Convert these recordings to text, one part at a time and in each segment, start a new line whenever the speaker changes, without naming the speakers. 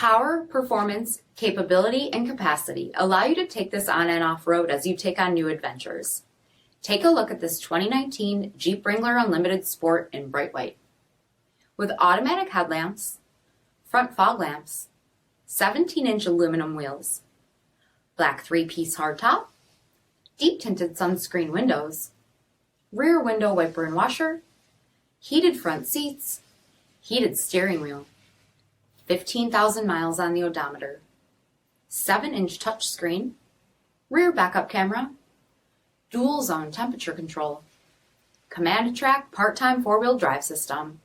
Power, performance, capability, and capacity allow you to take this on and off road as you take on new adventures. Take a look at this 2019 Jeep Wrangler Unlimited Sport in bright white. With automatic headlamps, front fog lamps, 17-inch aluminum wheels, black 3-piece hardtop, deep tinted sunscreen windows, rear window wiper and washer, heated front seats, heated steering wheel, 15,000 miles on the odometer, 7-inch touchscreen, rear backup camera, dual zone temperature control, command track part-time 4-wheel drive system,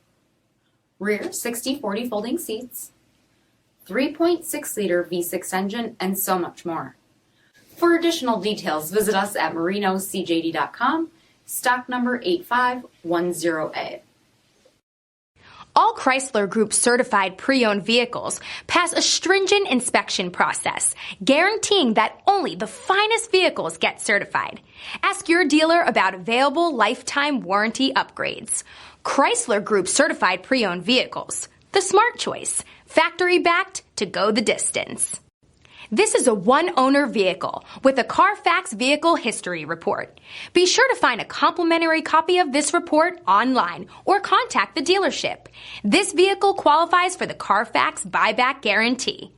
rear 60/40 folding seats, 3.6-liter V6 engine, and so much more. For additional details, visit us at marinocjd.com, stock number 8510A.
All Chrysler Group certified pre-owned vehicles pass a stringent inspection process, guaranteeing that only the finest vehicles get certified. Ask your dealer about available lifetime warranty upgrades. Chrysler Group certified pre-owned vehicles, the smart choice, factory backed to go the distance. This is a one-owner vehicle with a CARFAX Vehicle History Report. Be sure to find a complimentary copy of this report online or contact the dealership. This vehicle qualifies for the CARFAX Buyback Guarantee.